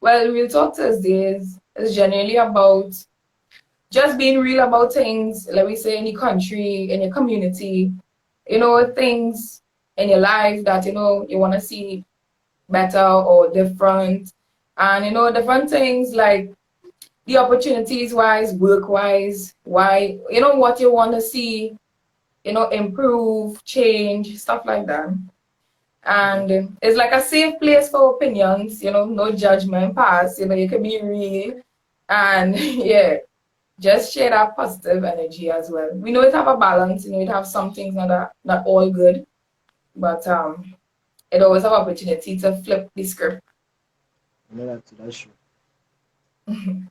Well, Real Talk Thursdays is generally about just being real about things, let me say, in your country, in your community, things in your life that, you want to see better or different. And, different things like the opportunities wise, work wise, why, what you want to see, improve, change, stuff like that. And it's like a safe place for opinions, no judgment pass, you can be real. And yeah, just share that positive energy as well. We know it have a balance, it have some things that are not all good, but it always have opportunity to flip the script. That's true.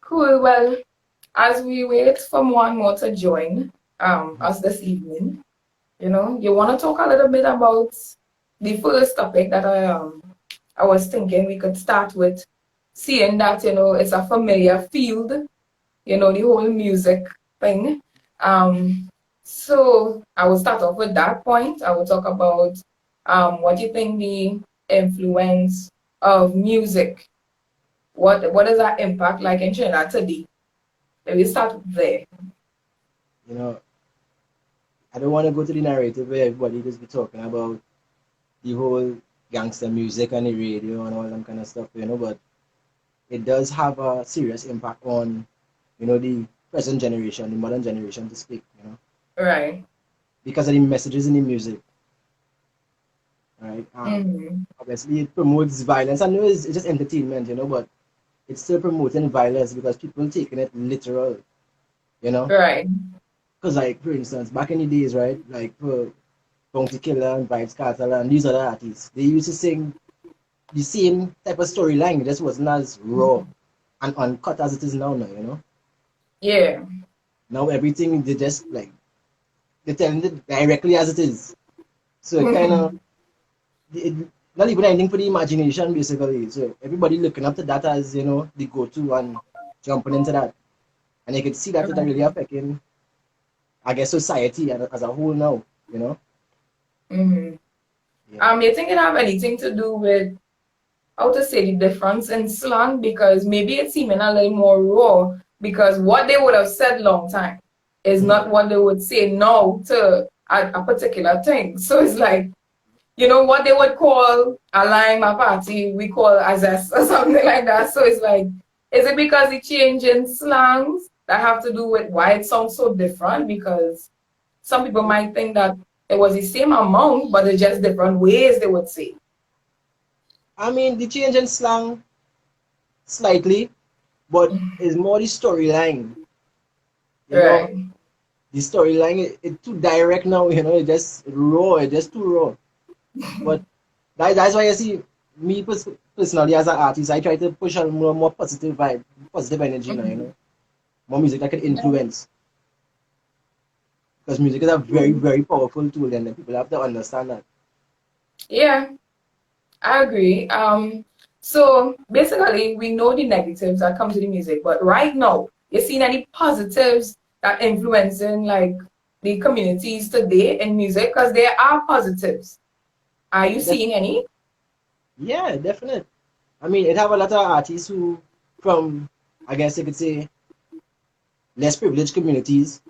Cool. Well, as we wait for one more to join us this evening, you want to talk a little bit about the first topic that I was thinking we could start with, seeing that it's a familiar field, the whole music thing. So I will start off with that point. I will talk about what you think the influence of music. What does that impact like in Trinidad today? Let me start there. You know, I don't want to go to the narrative where everybody just be talking about the whole gangster music and the radio and all that kind of stuff, but it does have a serious impact on, the present generation, the modern generation to speak, Right. because of the messages in the music, right? Mm-hmm. Obviously, it promotes violence. I know it's just entertainment, but it's still promoting violence because people taking it literal, you know? Right. Because, like, for instance, back in the days, right, like, for Bounty Killer and Vibes Cartel and these other artists, they used to sing the same type of storyline. It just wasn't as raw and uncut as it is now. Yeah. Now everything they just like they're telling it directly as it is. So it kind of it, not even anything for the imagination basically. So everybody looking up to that as the go-to and jumping into that, and you could see that it are really affecting, I guess, society as a whole now. You know. Mm-hmm. Yeah. You think it have anything to do with how to say the difference in slang? Because maybe it's seeming a little more raw because what they would have said long time is not what they would say now to a particular thing. So it's like, what they would call a lime, a party, we call a zest or something like that. So it's like, is it because the change in slangs that have to do with why it sounds so different? Because some people might think that it was the same amount, but it's just different ways they would say. I mean, the change in slang slightly, but it's more the storyline. You know, Right. the storyline it too direct now. It just raw. It just too raw. But that's why I see me personally as an artist, I try to push on more positive vibe, positive energy now. More music that can influence because music is a very very powerful tool, and people have to understand that. Yeah, I agree. So basically, we know the negatives that come to the music, but right now, you seen any positives that influencing like the communities today in music? Because there are positives. Are you Def- seeing any? yeah, definitely. I mean, it have a lot of artists who from, I guess you could say, less privileged communities,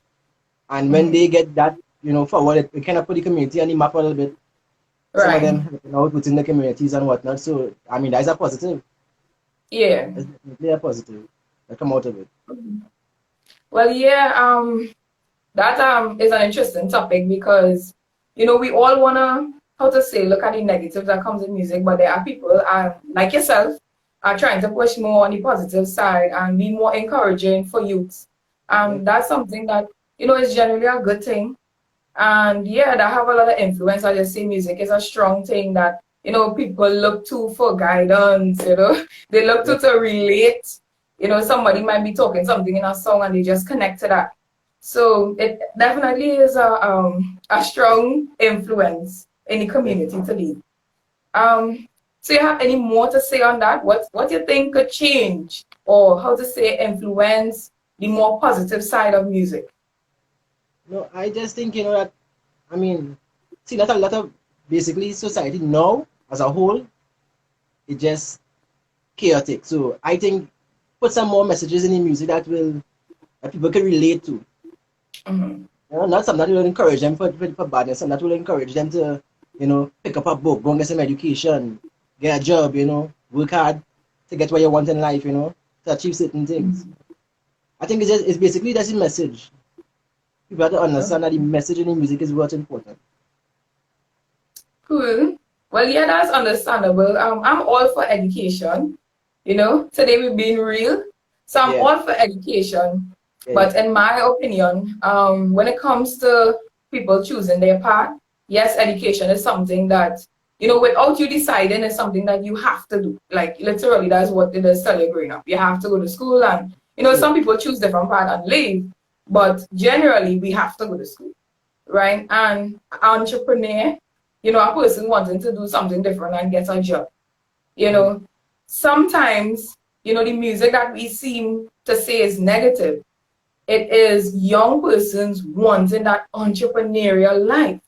and when they Mhm. get that forward, it kind of put the community on the map a little bit. Some of Right. them within the communities and whatnot. So I mean, that's a positive. Yeah. That's definitely a positive that come out of it. Well, yeah. That is an interesting topic because we all wanna how to say look at the negatives that comes in music, but there are people like yourself are trying to push more on the positive side and be more encouraging for youths. Yeah. That's something that is generally a good thing. And yeah, that have a lot of influence. I just say music is a strong thing that people look to for guidance. They look Yeah. to relate. Somebody might be talking something in a song and they just connect to that. So it definitely is a strong influence in the community today. Um, so you have any more to say on that? What you think could change or how to say influence the more positive side of music? No, I just think that I mean, see that a lot of basically society now as a whole, it just chaotic. So I think put some more messages in the music that people can relate to. Mm-hmm. You know, not something that will encourage them for badness, something that will encourage them to, pick up a book, go and get some education, get a job, work hard to get what you want in life, to achieve certain things. I think it's basically just a message. People have to understand that the message in the music is what's important. Cool. Well, yeah, that's understandable. I'm all for education. Today we're being real. So I'm Yeah. all for education. Yeah. But in my opinion, when it comes to people choosing their path, yes, education is something that, without you deciding, is something that you have to do. Like, literally, that's what it is tell you growing up. You have to go to school and, some people choose different path and leave. But generally, we have to go to school, right? And entrepreneur, a person wanting to do something different and get a job. Sometimes, the music that we seem to say is negative, it is young persons wanting that entrepreneurial life.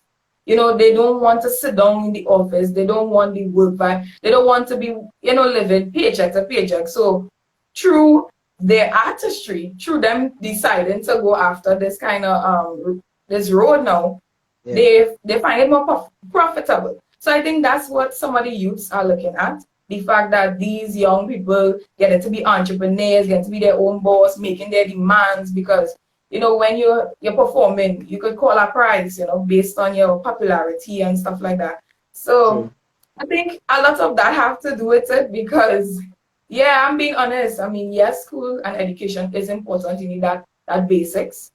They don't want to sit down in the office. They don't want the work vibe. They don't want to be, living paycheck to paycheck. So through their artistry, through them deciding to go after this kind of this road now, they find it more profitable. So I think that's what some of the youths are looking at. The fact that these young people getting to be entrepreneurs, getting to be their own boss, making their demands, because when you're performing, you could call a price, based on your popularity and stuff like that. So I think a lot of that have to do with it because, yeah, I'm being honest. I mean, yes, school and education is important. You need that basics,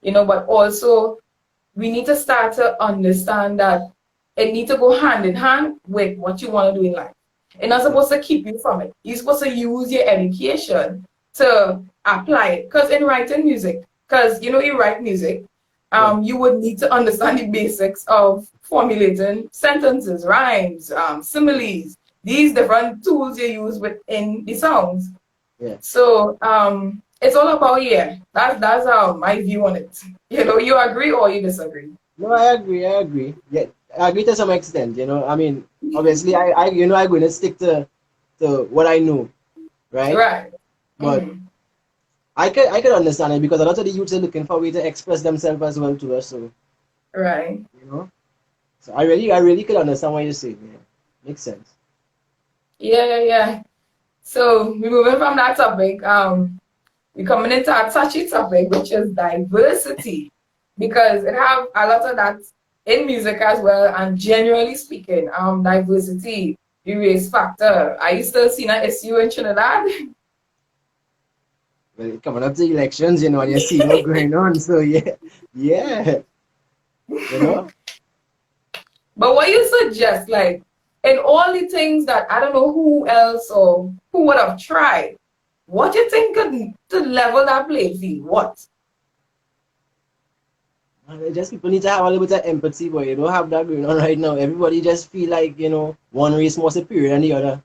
but also we need to start to understand that it needs to go hand in hand with what you want to do in life. It's not supposed to keep you from it. You're supposed to use your education to apply it. Because in writing music, because you write music, you would need to understand the basics of formulating sentences, rhymes, similes, these different tools you use within the songs. Yeah. So it's all about, that's my view on it. You agree or you disagree? No, I agree. Yeah, I agree to some extent, I mean, obviously I'm going to stick to what I know, right? Right. But I could understand it because a lot of the youths are looking for a way to express themselves as well to us. So right. So I really could understand what you're saying. Yeah. Makes sense. Yeah. So we're moving from that topic. We're coming into a touchy topic, which is diversity, because it have a lot of that in music as well. And generally speaking, diversity, the race factor. Are you still seeing an issue in Trinidad? Well, coming up to elections, and you see what's going on. So yeah. But what you suggest, like, in all the things that I don't know who else or who would have tried, what do you think could to level that playing field? What? Just people need to have a little bit of empathy, but you don't have that going on right now. Everybody just feel like, one race more superior than the other.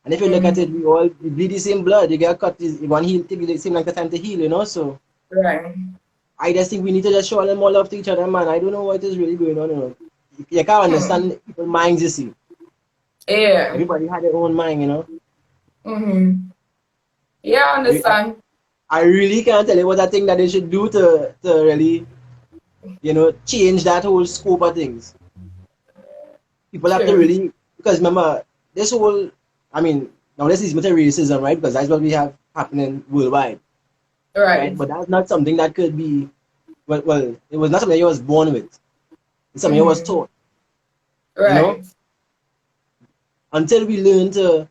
And if you look at it, we all bleed the same blood. You get cut, one heal, take the same length of time to heal, so. Right. I just think we need to just show them more love to each other, man. I don't know what is really going on, You can't understand people's minds, you see. Yeah. Everybody had their own mind, Yeah, I understand. I really can't tell you what I think that they should do to really, change that whole scope of things. People have to really, because remember, this whole, I mean, now this is material racism, right? Because that's what we have happening worldwide. Right. But that's not something that could be, well, it was not something you was born with. It's something you was taught. Right. Until we learn to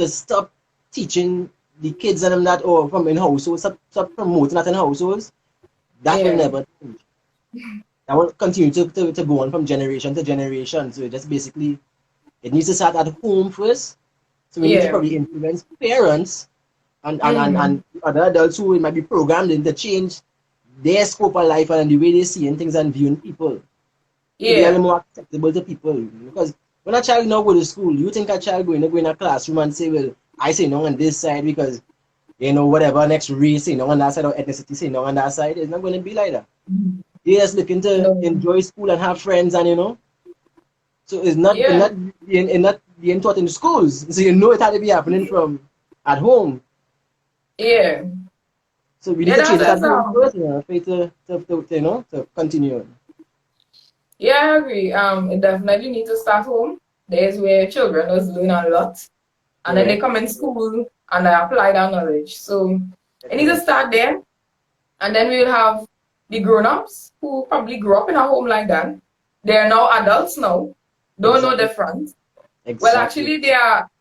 stop teaching the kids and them that, or from in households, stop promoting that in households, that will never change. That will continue to go on from generation to generation. So it just basically, it needs to start at home first. So we need to probably influence parents and other adults who might be programmed in to change their scope of life and the way they see things and viewing people. To be a little more acceptable to people. Because when a child now go to school, you think a child going to go in a classroom and say, well, I say no on this side because, whatever next race say no on that side or ethnicity say no on that side. It's not going to be like that. They're just looking to enjoy school and have friends and, So it's not being taught in the schools. So it had to be happening from at home. Yeah. So we need Yeah, to change it at that's home first, you know, for it to continue. yeah, I agree. It definitely need to start home. There's where children just learn a lot. And then they Correct. come in school and they apply that knowledge. So it needs to Correct. start there. And then we'll have the grown-ups who probably grew up in a home like that. They're now adults now, don't know Exactly. different. Well, Exactly. actually,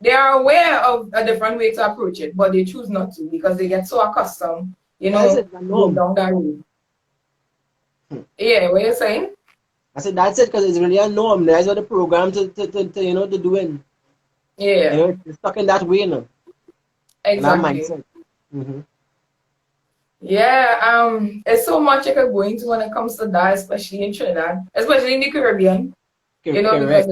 they are aware of a different way to approach it, but they choose not to because they get so accustomed, That's it. The going norm. down that road. Hmm. Yeah, what you're saying? I said that's it because it's really a norm. That's what the program to doing. You Yeah, know, it's stuck in that way now, in that exactly. mindset. Mm-hmm. Yeah, it's so much you could go into when it comes to that, especially in Trinidad, especially in the Caribbean, because Correct.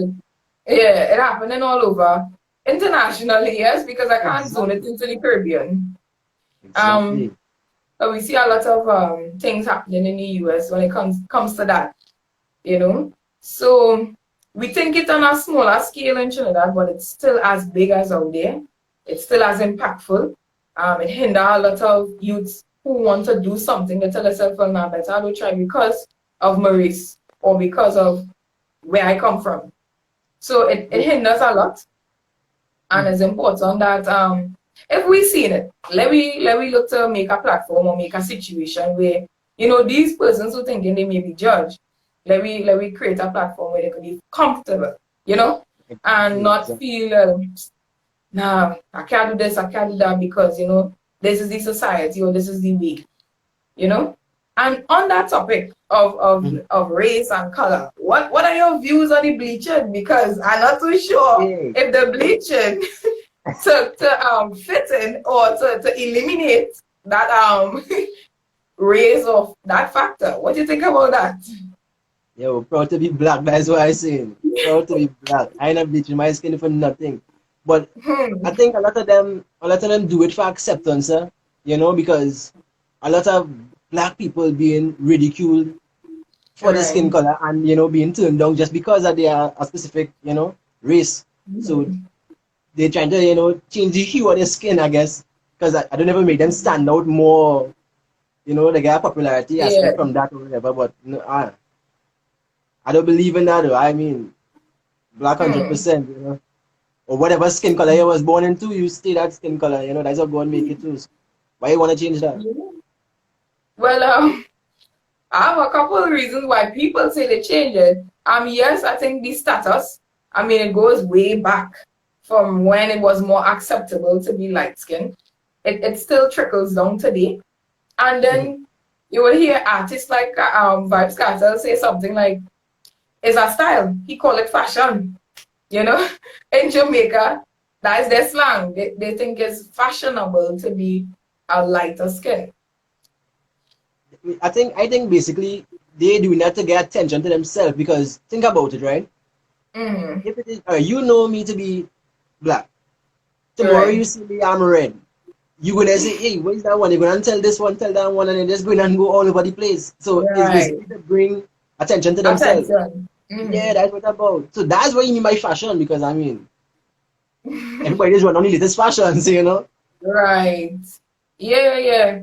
yeah, it happening all over internationally, yes, because I can't zone it Exactly. into the Caribbean. Exactly. Um, but we see a lot of things happening in the US when it comes to that, you know. So we think it on a smaller scale in Trinidad, but it's still as big as out there. It's still as impactful. It hinder a lot of youths who want to do something. They tell themselves, well, now better I will try because of my race or because of where I come from. So it hinders a lot, and Mm-hmm. it's important that if we see it, let we look to make a platform or make a situation where these persons who thinking they may be judged, let we create a platform where they can be comfortable, and Exactly. not Exactly. feel nah, I can't do this, I can't do that because this is the society or this is the way, you know. And on that topic of of, Mm-hmm. of race and color, what are your views on the bleaching? Because I'm not too sure Hey. if the bleaching to fit in or to eliminate that race of that factor. What do you think about that? Yo, proud to be black. That's what I say. Proud to be black. I ain't not bleaching my skin for nothing. But I Hmm. think a lot of them do it for acceptance, because a lot of black people being ridiculed for their Right. skin color and being turned down just because of their a specific race. So Mhm. they trying to change the hue of their skin, I guess, because I don't ever make them stand out more. They get a popularity Yeah. aspect from that or whatever. But no, I don't believe in that. Though. I mean, black hundred Hmm. percent. Or whatever skin color you was born into, you stay that skin color. That's what God make it too. So why you wanna change that? Yeah. Well, I have a couple of reasons why people say they change it. Yes, I think the status, it goes way back from when it was more acceptable to be light skinned. It still trickles down today. And Mhm. then you will hear artists like Vibes Cartel say something like, it's a style. He call it fashion. You know, in Jamaica, that is their slang. They think it's fashionable to be a lighter skin. I think basically they doing that to get attention to themselves because think about it, right? Mm, If it is, you know me to be black. Tomorrow right. you see me, I'm red. You gonna say, hey, where's that one? You're gonna tell that one, and then just going and go all over the place. So it's Right. basically to bring attention to themselves. Attention. Yeah, Mm. that's what about. So that's what you mean by fashion, because everybody just want only latest fashions, Right. Yeah, yeah.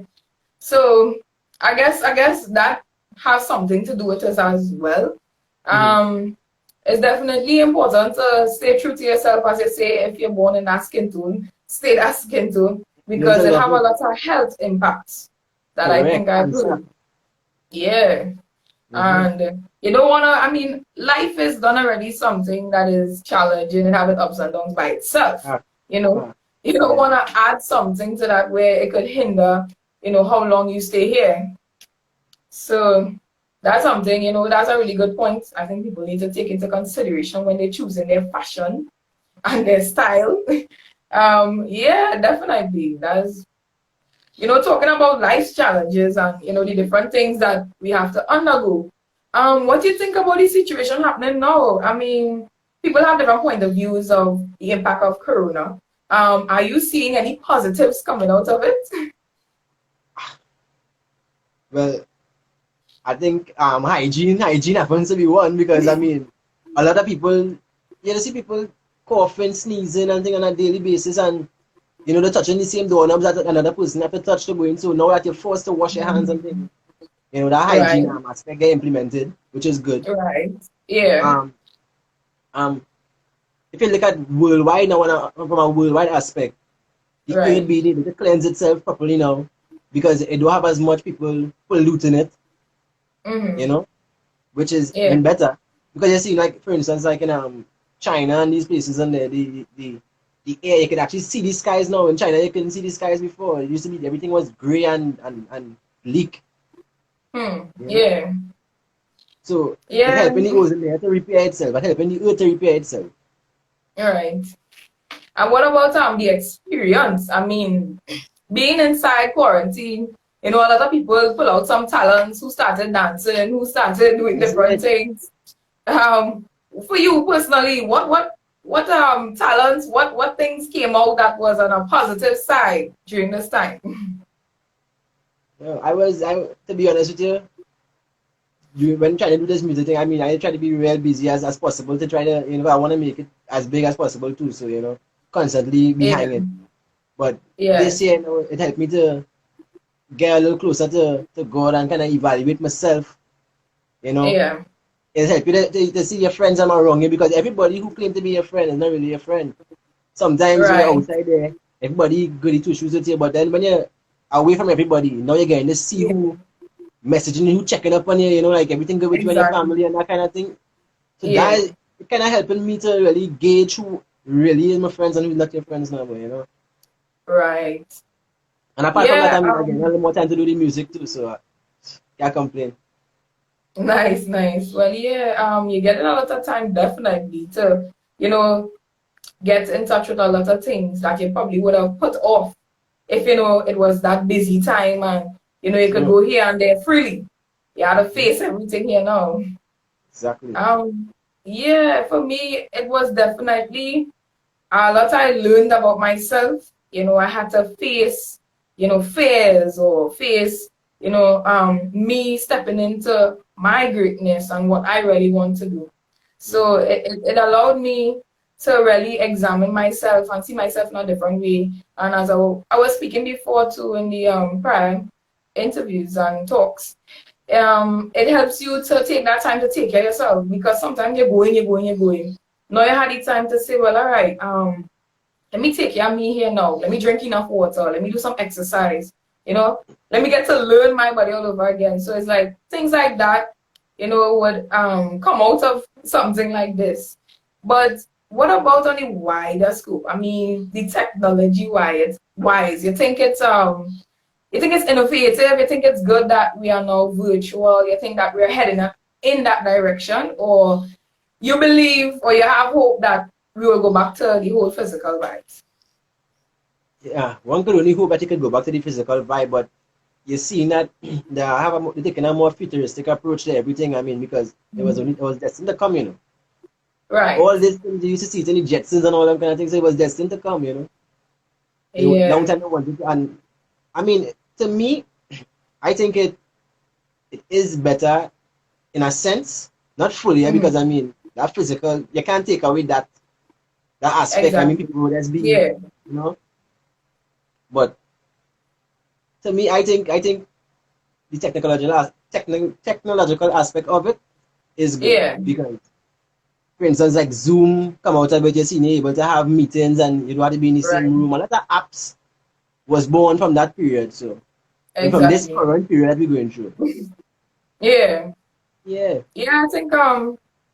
So I guess that has something to do with us as well. Hmm. Um, it's definitely important to stay true to yourself, as you say, if you're born in that skin tone, stay that skin tone, because Mental it have a level, lot of health impacts that I think correct. I've Answer. heard. Yeah. Mm-hmm. And you don't wanna, life is done already something that is challenging and having ups and downs by itself. Ah, You know, ah, you don't yeah. wanna add something to that where it could hinder, how long you stay here. So that's something, that's a really good point. I think people need to take into consideration when they're choosing their fashion and their style. Yeah, definitely. That's talking about life's challenges and the different things that we have to undergo. What do you think about the situation happening now? People have different point of views of the impact of Corona. Are you seeing any positives coming out of it? Well, I think hygiene happens to be one because a lot of people, see people coughing, sneezing, and thing on a daily basis, and You know, they're touching the same doorknobs that another person have to touch to go in. So now that you're forced to wash your hands and things, you know, that Right, hygiene aspect get implemented, which is good. right. Yeah, Um, um, if you look at worldwide now, from a worldwide aspect, the earth right. being able to cleanse itself properly now, because it don't have as much people polluting it, you Mm-hmm. know, which is Yeah, even better. Because you see, like for instance, like in China and these places and there, the air you can actually see the skies now. In China, you couldn't see the skies before. It used to be everything was gray and bleak, you know. yeah, So it yeah. helping the ozone layer to repair itself, and helping the earth to repair itself. All right. And what about the experience? I mean, being inside quarantine, you know, a lot of people pull out some talents who started dancing, who started doing That's different it. things. Um, for you personally, what talents, what things came out that was on a positive side during this time? I to be honest with you, when trying to do this music thing, I mean, I try to be real busy as possible to try to, you know, I want to make it as big as possible too. So, you know, constantly be Yeah, hanging. But this yes, year, you know, it helped me to get a little closer to God and kind of evaluate myself, you know. yeah, It helped you to see your friends am around you, because everybody who claim to be your friend is not really your friend. Sometimes when you're right. outside there, everybody goody two shoes with you, but then when you're away from everybody, now you're getting to see Yeah, who messaging you, checking up on you, you know, like everything good with you and your exactly. family and that kind of thing. So that Yeah, is kind of helping me to really gauge who really is my friends and who's not your friends now, you know. right. And apart from that, Yeah, I mean, I get a little more time to do the music too, so can't complain. nice, nice. Well, yeah, you're getting a lot of time definitely to, you know, get in touch with a lot of things that you probably would have put off if, you know, it was that busy time and, you know, you could True. go here and there freely. You had to face everything here now. Exactly. Um, yeah, for me, it was definitely a lot I learned about myself. You know, I had to face, you know, fears or face, you know, me stepping into my greatness and what I really want to do. So Mm-hmm. it allowed me to really examine myself and see myself in a different way. And as I was speaking before too in the prior interviews and talks, it helps you to take that time to take care of yourself, because sometimes you're going, you're going, you're going. Now you had the time to say, well, all right, let me take care of me here now. Let me drink enough water. Let me do some exercise. You know, let me get to learn my body all over again. So it's like things like that, you know, would come out of something like this. But what about on the wider scope? I mean, the technology wise, you think it's innovative, you think it's good that we are now virtual, you think that we're heading in that direction, or you believe or you have hope that we will go back to the whole physical vibes? Yeah, one could only hope that you could go back to the physical vibe, but you're seeing that they're taking a more futuristic approach to everything. I mean, because it was destined to come, you know. Right. All this things you used to see it in the Jetsons and all them kind of things, so it was destined to come, you know. Long Yeah. time they wanted to, and I mean, to me, I think it is better in a sense, not fully, because I mean that physical, you can't take away that aspect. I mean, Exactly. people would just be, Yeah. you know. But to me, I think the technological aspect of it is good, Yeah. because, for instance, like Zoom come out of it, you're seeing you're able to have meetings and you don't have to be in the same Right. room. A lot of apps was born from that period. So, and from this Exactly. current period that we're going through. Yeah. Yeah. Yeah, I think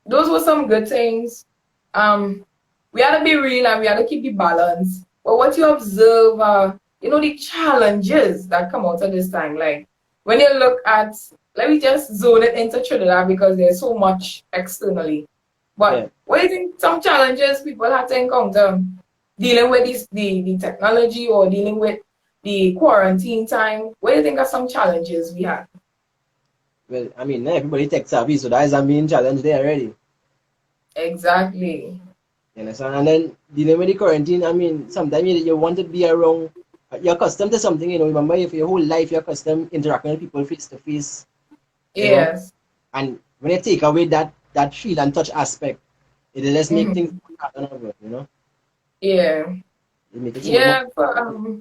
those were some good things. Um we had to be real and we had to keep the balance. But what you observe, you know, the challenges that come out of this time, like when you look at, let me just zone it into Trinidad because there's so much externally. But Yeah. what do you think some challenges people have to encounter dealing with the technology or dealing with the quarantine time? What do you think are some challenges we had? Well, I mean, not everybody tech savvy, so that is a main challenge there already. Exactly. You understand? And then dealing with the quarantine, I mean, sometimes you want to be around, you're accustomed to something, you know. Remember, if your whole life you're accustomed interacting with people face to face, you know, Yes. and when you take away that feel and touch aspect, it just make things Hmm. harder, you know. Yeah. It makes it so much more.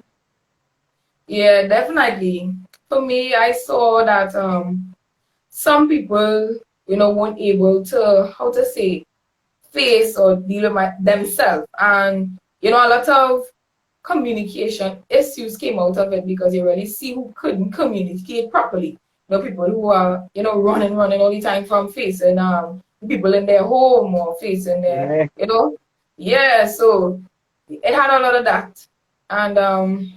Yeah, yeah, definitely. For me, I saw that some people, weren't able to, how to say, face or deal with themselves. And, a lot of communication issues came out of it because you really see who couldn't communicate properly. People who are, running all the time from facing people in their home or facing their, Yeah. yeah, so it had a lot of that. And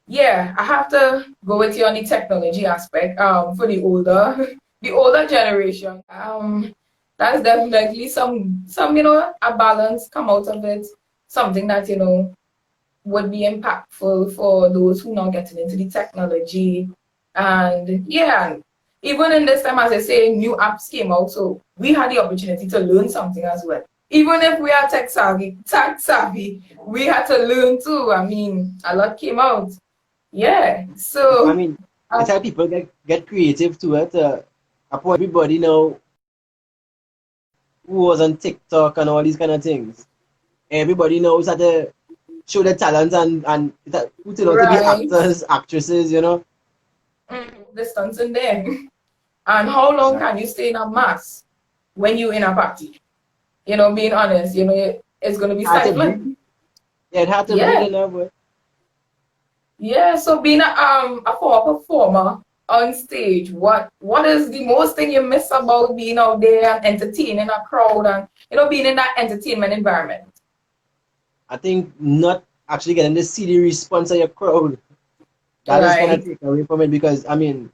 yeah, I have to go with you on the technology aspect. For the older, the older generation, that's definitely some a balance come out of it. Something that would be impactful for those who now getting into the technology. And yeah, even in this time, as I say, new apps came out, so we had the opportunity to learn something as well. Even if we are tech savvy, we had to learn too. I mean, a lot came out. Yeah. I So, mean, uh, it's how people get creative to it. Upon everybody now who was on TikTok and all these kind of things. Everybody knows how to show their talents and put it out to be right. actors, actresses. Distance in there. And how long Exactly. can you stay in a mass when you're in a party? Being honest, it's going to be Hard to breathe. stifling. Yeah, it hard to breathe Yeah. in that way. Yeah. So being a former performer on stage, what is the most thing you miss about being out there and entertaining a crowd and being in that entertainment environment? I think not actually getting the CD response of your crowd. That is kind of Right. take away from it because I mean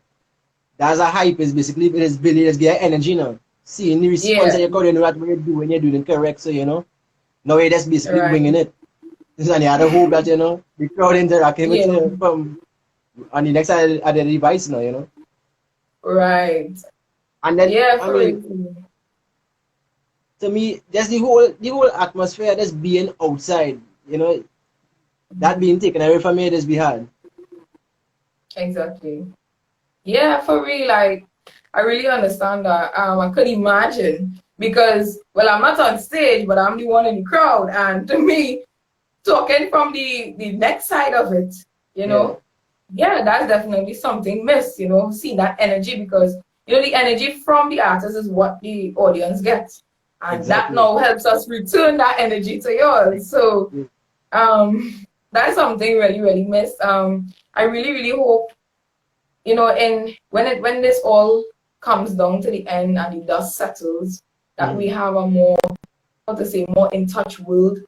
that's a hype is basically it is building it's their energy now. Seeing the response Yeah. of your crowd, you know that what you're doing it correct, so now you're just basically winging Right. it. And you had to hope that the crowd interacting with Yeah. you from on the next side of the device now. Right. And then Yeah. I For mean real. to me, just the whole atmosphere, just being outside, that being taken away from me, just be hard. Exactly. Yeah, for real. Like, I really understand that. I could imagine because, well, I'm not on stage, but I'm the one in the crowd, and to me, talking from the next side of it, you Yeah, know, yeah, that's definitely something missed. See that energy because the energy from the artist is what the audience gets, and that exactly. now helps us return that energy to yours. So, that's something really really missed. I really really hope and when this all comes down to the end and the dust settles, that we Mm. have a more, how to say, more in touch world.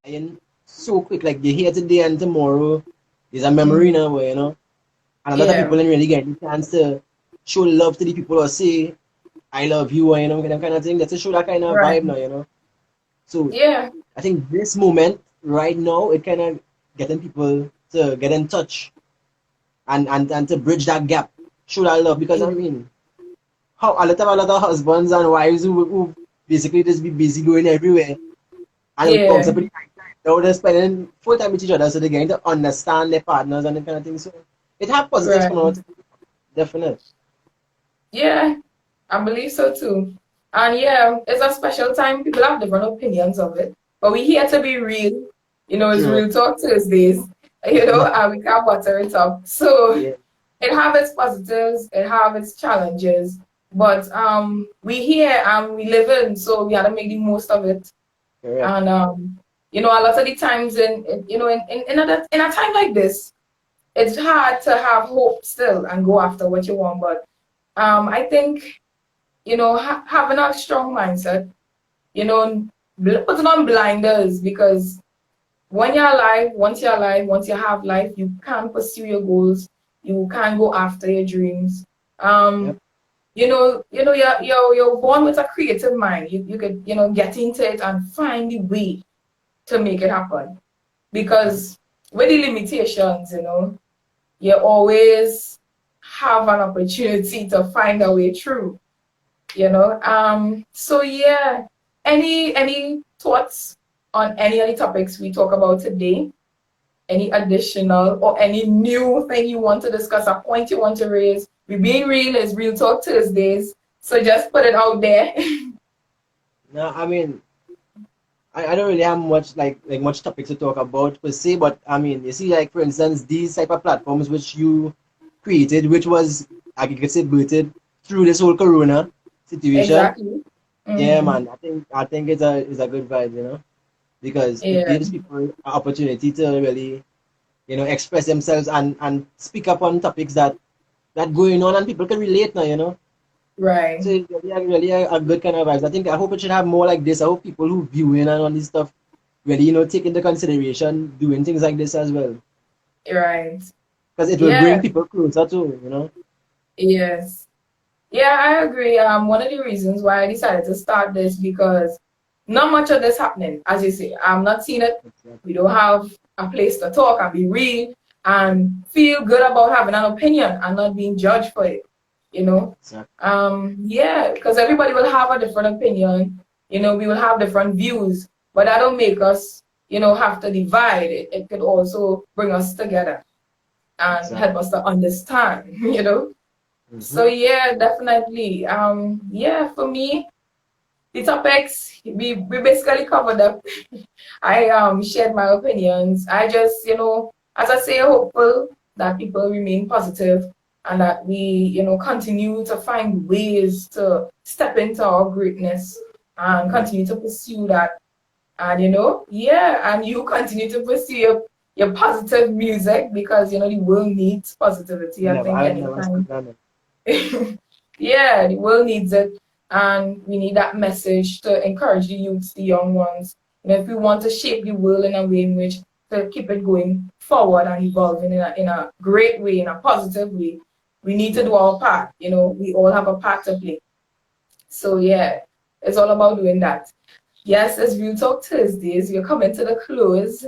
And so quick, like you're here today and tomorrow is a memory Mhm. now, and a lot of Yeah, people didn't really get the chance to show love to the people or say, I love you, or, that kind of thing. That's a show that kind of right. vibe now. So Yeah, I think this moment right now, it kind of getting people to get in touch and to bridge that gap, show that love. Because I yeah, mean, how a lot of husbands and wives who basically just be busy going everywhere and it comes yeah, up with the right time. Now they're spending full time with each other, so they're getting to understand their partners and that kind of thing. So it have positives right. come out, definitely. Yeah, I believe so too. And yeah, it's a special time. People have different opinions of it, but we here to be real. It's True. Real Talk Tuesdays. And we can't butter it up. So Yeah, it have its positives, it have its challenges, but we here and we live in, so we gotta make the most of it. correct. And a lot of the times in a time like this, it's hard to have hope still and go after what you want. But I think having a strong mindset, putting on blinders because when you're alive, once you're alive, once you have life, you can pursue your goals. You can go after your dreams. Yep. You're born with a creative mind. You could, get into it and find the way to make it happen. Mhm. Because with the limitations, you always have an opportunity to find a way through. So yeah. Any thoughts on any of the topics we talk about today? Any additional or any new thing you want to discuss, a point you want to raise? We being real is Real Talk Tuesdays, so just put it out there. No, I mean, I don't really have much like much topics to talk about per se, but I mean, you see, like for instance, these type of platforms which you created, which was I could say birthed through this whole Corona situation. Exactly. Yeah, Mm-hmm. man, I think it's a good vibe, because it Yeah. gives people an opportunity to really, express themselves and speak up on topics that going on and people can relate now. Right. So it's really a good kind of vibes. I hope it should have more like this. I hope people who view in and on this stuff really, take into consideration doing things like this as well. Right. Because it will bring Yeah. people closer too. Yes. Yeah, I agree. One of the reasons why I decided to start this because not much of this happening, as you say. I'm not seeing it. We don't have a place to talk and be real and feel good about having an opinion and not being judged for it. You know. Exactly. Yeah, because everybody will have a different opinion. We will have different views, but that don't make us, have to divide. It could also bring us together and help Exactly. us to understand. So Mm-hmm. yeah, definitely. Yeah, for me, the topics we basically covered up. I shared my opinions. I just, as I say, hopeful that people remain positive and that we, continue to find ways to step into our greatness and Yeah. continue to pursue that. And yeah, and you continue to pursue your positive music because the world needs positivity. I think I'll never stop anytime that. yeah, the world needs it, and we need that message to encourage the youths, the young ones. If we want to shape the world in a way in which to keep it going forward and evolving in a great way, in a positive way, we need to Yeah. do our part. We all have a part to play. So yeah, it's all about doing that. Yes, as Real Talk Thursdays, we're coming to the close.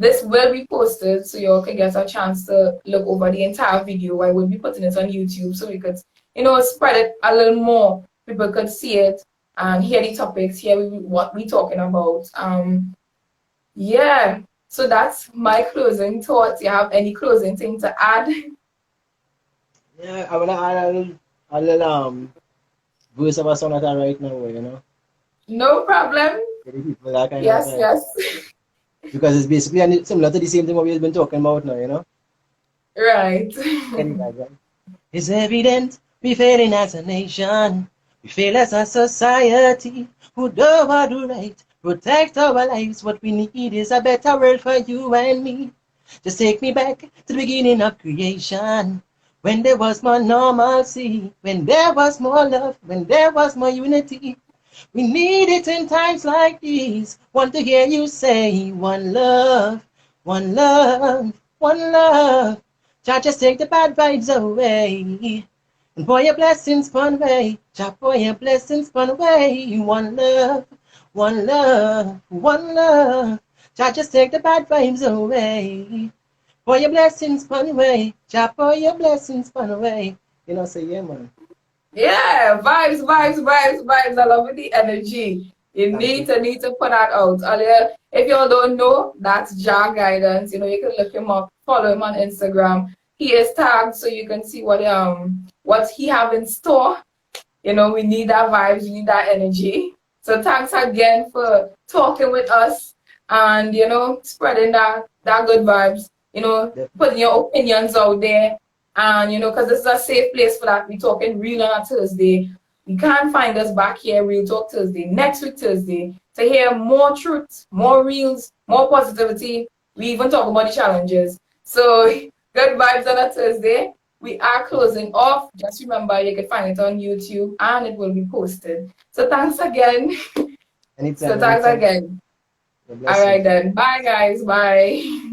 This will be posted so you all can get a chance to look over the entire video. I will be putting it on YouTube so we could, spread it a little more. People could see it and hear the topics, hear what we're talking about. Yeah. So that's my closing thoughts. You have any closing thing to add? Yeah, I will add a little verse of a song that I write now. No problem. For the people that kind of Yes, vibe. yes. Because it's basically similar to the same thing what we've been talking about now. Right. Get it, right? It's evident we're failing as a nation. We fail as a society. Who do what do right, protect our lives. What we need is a better world for you and me. Just take me back to the beginning of creation. When there was more normalcy, when there was more love, when there was more unity. We need it in times like these. Want to hear you say one love, one love, one love. Jah just take the bad vibes away. And pour your blessings one way. Jah pour your blessings one way. One love, one love, one love. Jah just take the bad vibes away. Pour your blessings one way. Jah pour your blessings one way. Say yeah, man. Yeah, vibes, vibes, vibes, vibes. I love the energy. You Thank need you. to need to put that out. Earlier, if you all don't know, that's Jar Guidance. You can look him up, follow him on Instagram. He is tagged so you can see what he have in store. We need that vibes, we need that energy. So thanks again for talking with us and spreading that good vibes. Putting your opinions out there, and because this is a safe place for that. We talking real on a Thursday. You can find us back here, Real Talk Thursday, next week Thursday, to hear more truth, more reels, more positivity. We even talk about the challenges. So good vibes on a Thursday. We are closing off. Just remember, you can find it on YouTube and it will be posted. So thanks again. So Anytime, thanks anytime. again. God All bless you. right then. Bye guys. Bye.